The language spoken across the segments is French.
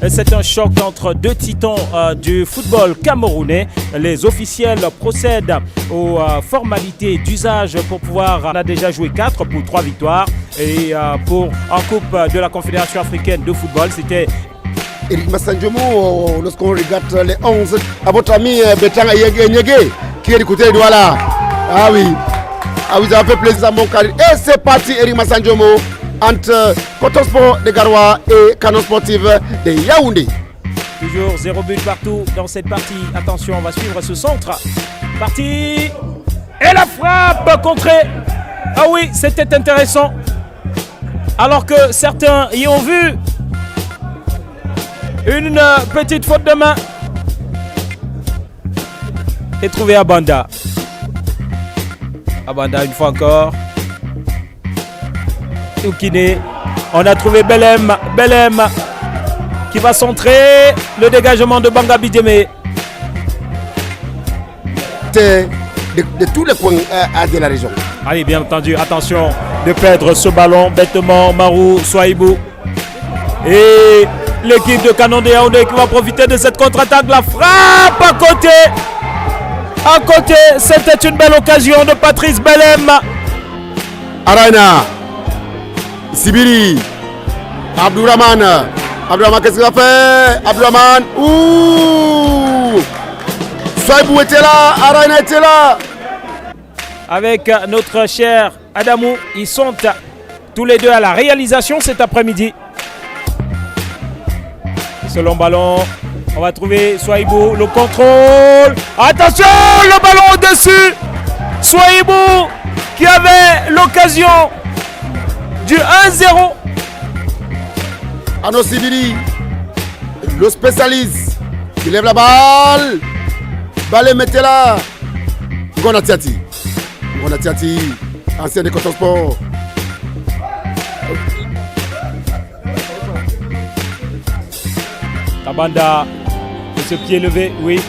C'est un choc entre deux titans du football camerounais. Les officiels procèdent aux formalités d'usage pour pouvoir... On a déjà joué 4 pour 3 victoires. Et pour en Coupe de la Confédération africaine de football, c'était... Eric Massanjomo, lorsqu'on regarde les 11, à votre ami Bertrand Nyege, qui est du côté de Douala. Ah oui, vous avez fait plaisir à mon carré. Et c'est parti, Eric Massanjomo, entre Coton Sport de Garoua et Canon Sportif de Yaoundé. Toujours 0 but partout dans cette partie. Attention, on va suivre ce centre. Parti. Et la frappe contrée. Ah oui, c'était intéressant. Alors que certains y ont vu une petite faute de main. Et trouvé Abanda. Abanda une fois encore. Oukine. On a trouvé Belem. Belem qui va centrer. Le dégagement de Banga Bidjeme. De tous les coins de la région. Allez, bien entendu, attention de perdre ce ballon bêtement. Marou Souaïbou. Et l'équipe de Canon de Yaoundé qui va profiter de cette contre-attaque. La frappe à côté. À côté, c'était une belle occasion de Patrice Belem. Arana. Sibiri. Abdourahman. Abdourahman, qu'est-ce qu'il a fait? Abdourahman. Ouh. Souaïbou était là. Arana était là. Avec notre cher Adamou, ils sont tous les deux à la réalisation cet après-midi. Ce long ballon, on va trouver Souaïbou, le contrôle. Attention, le ballon au-dessus. Souaïbou qui avait l'occasion du 1-0. Ano Sibiri, le spécialiste, qui lève la balle. Balé mettez là. Gonatiati. Gonatiati, ancien de Coton Sport. Tabanda, de ce pied levé, oui.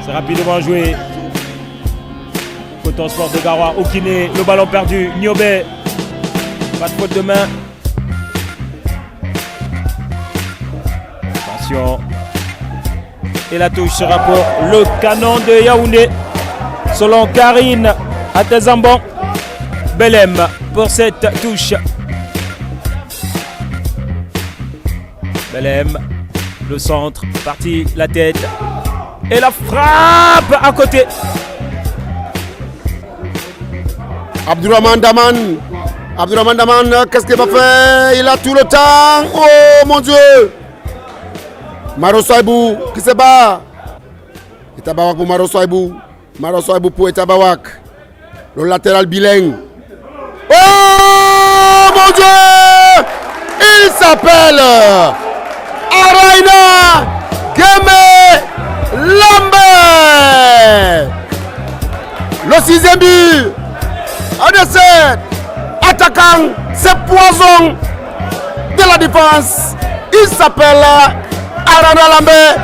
C'est rapidement joué. Coton Sport de Garoua, Oukine, le ballon perdu. Niobé, pas de faute de main. Attention. Et la touche sera pour le Canon de Yaoundé. Selon Karine Atezamban. Belem pour cette touche. Belem, le centre, parti, la tête. Et la frappe à côté. Abdourahman Daman. Abdourahman Daman, qu'est-ce qu'il va faire? Il a tout le temps. Oh mon Dieu. Maro Souaïbou qui se bat. Etabawak pour Maro Souaïbou. Maro Souaïbou pour Etabawak. Le latéral bilingue. Oh mon Dieu. Il s'appelle Araina Geme Lambert. Le 6e but. Adesset. Attaquant. C'est poison de la défense. Il s'appelle Arana Lambert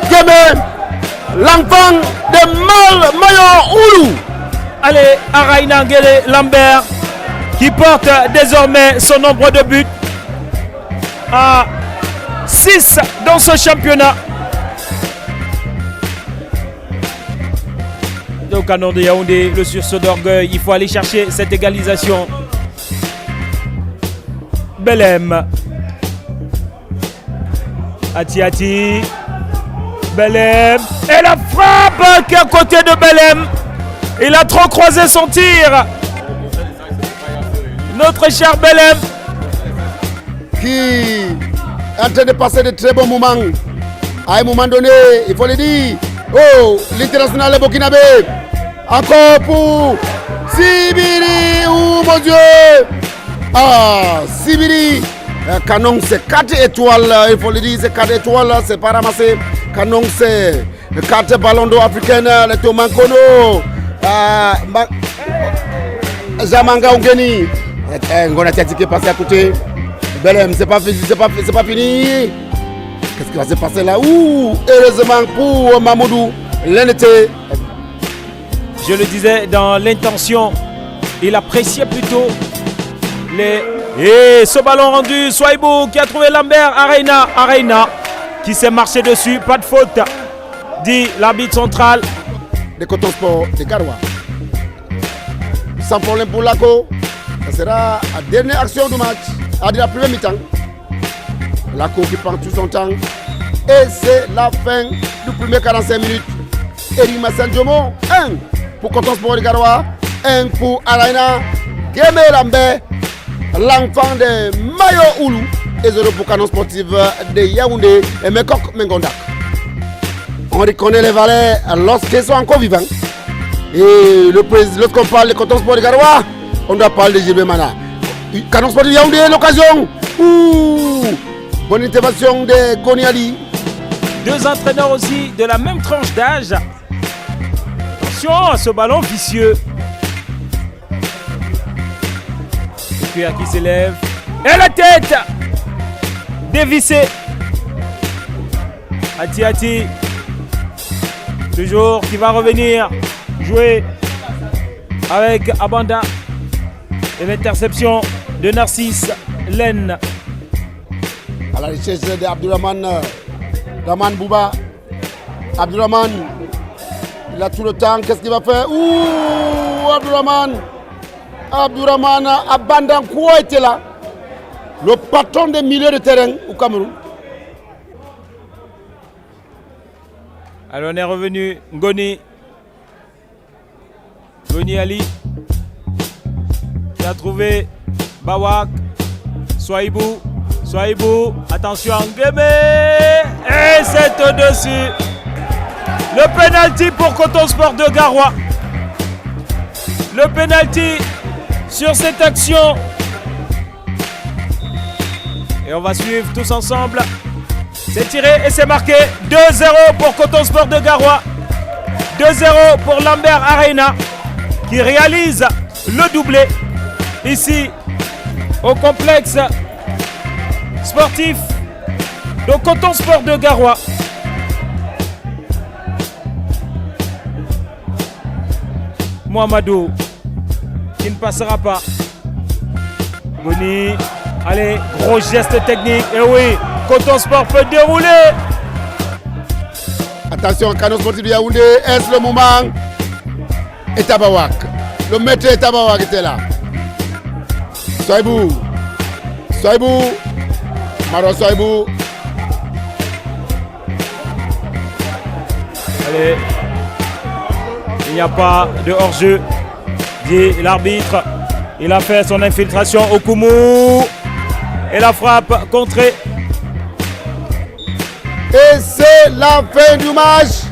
Geme, l'enfant de Mal Mayon Oulou. Allez, Araina Ngele Lambert qui porte désormais son nombre de buts à 6 dans ce championnat. Au Canon de Yaoundé, le sursaut d'orgueil, il faut aller chercher cette égalisation. Belem. Ati. Belem. Et la frappe qui est à côté de Belem. Il a trop croisé son tir. Notre cher Belem. Qui est en train de passer de très bons moments. À un moment donné, il faut le dire. Oh, l'international de Burkinabé. Encore pour Sibiri. Oh mon Dieu. Ah, Sibiri. Canon c'est 4 étoiles, il faut le dire, c'est 4 étoiles, c'est pas ramassé. Canon c'est 4 ballons d'eau africaines, les Tomankono, Jamanga Ungeni, Ngonatiati qui est passé à côté. Belem, c'est pas fini. Qu'est-ce qui va se passer là? Ouh, heureusement pour Mamoudou, l'NT. Je le disais dans l'intention, il appréciait plutôt Et ce ballon rendu, Souaibou qui a trouvé Lambert, Arena qui s'est marché dessus, pas de faute, dit l'arbitre central. De Coton Sport de Garoua. Sans problème pour Laco. Ça sera la dernière action du match, à la première mi-temps. Laco qui prend tout son temps. Et c'est la fin du premier 45 minutes. Eric Massel Jomo, 1 pour Coton Sport de Garoua, 1 pour Arena. Guémé Lambert, l'enfant de Mayo Oulu, et 0 pour Canon Sportif de Yaoundé et Mekok Mengondak. On reconnaît les valets lorsqu'ils sont encore vivants. Et lorsqu'on parle de Coton Sport de Garoua, on doit parler de Gilbert Mana. Canon Sport de Yaoundé, l'occasion. Bonne intervention de Koniali. Deux entraîneurs aussi de la même tranche d'âge. Attention à ce ballon vicieux. Et puis à qui s'élève. Et la tête dévissée. Ati. Toujours qui va revenir jouer avec Abanda. Et l'interception de Narcisse Len. À la recherche de Abdourahmane Raman Bouba. Abdourahmane, il a tout le temps. Qu'est-ce qu'il va faire? Abdourahmane, Abanda quoi était là? Le patron des milieux de terrain au Cameroun. Alors on est revenu, Ngoni Ali qui a trouvé Bawak, Souaibou, attention Nguémé, et c'est au-dessus. Le penalty pour Coton Sport de Garoua. Le penalty sur cette action. Et on va suivre tous ensemble. C'est tiré et c'est marqué. 2-0 pour Coton Sport de Garoua. 2-0 pour Lambert Arena qui réalise le doublé ici au complexe sportif de Coton Sport de Garoua. Mohamedou qui ne passera pas. Boni, allez, gros geste technique. Et oui, Coton Sport peut dérouler. Attention, Canon Sportif de Yaoundé, est-ce le moment? Et Tabawak. Le maître Tabawak était là. Souaibou. Maro Souaibou. Allez. Il n'y a pas de hors-jeu, dit l'arbitre. Il a fait son infiltration au Koumou. Et la frappe contrée. Et c'est la fin du match.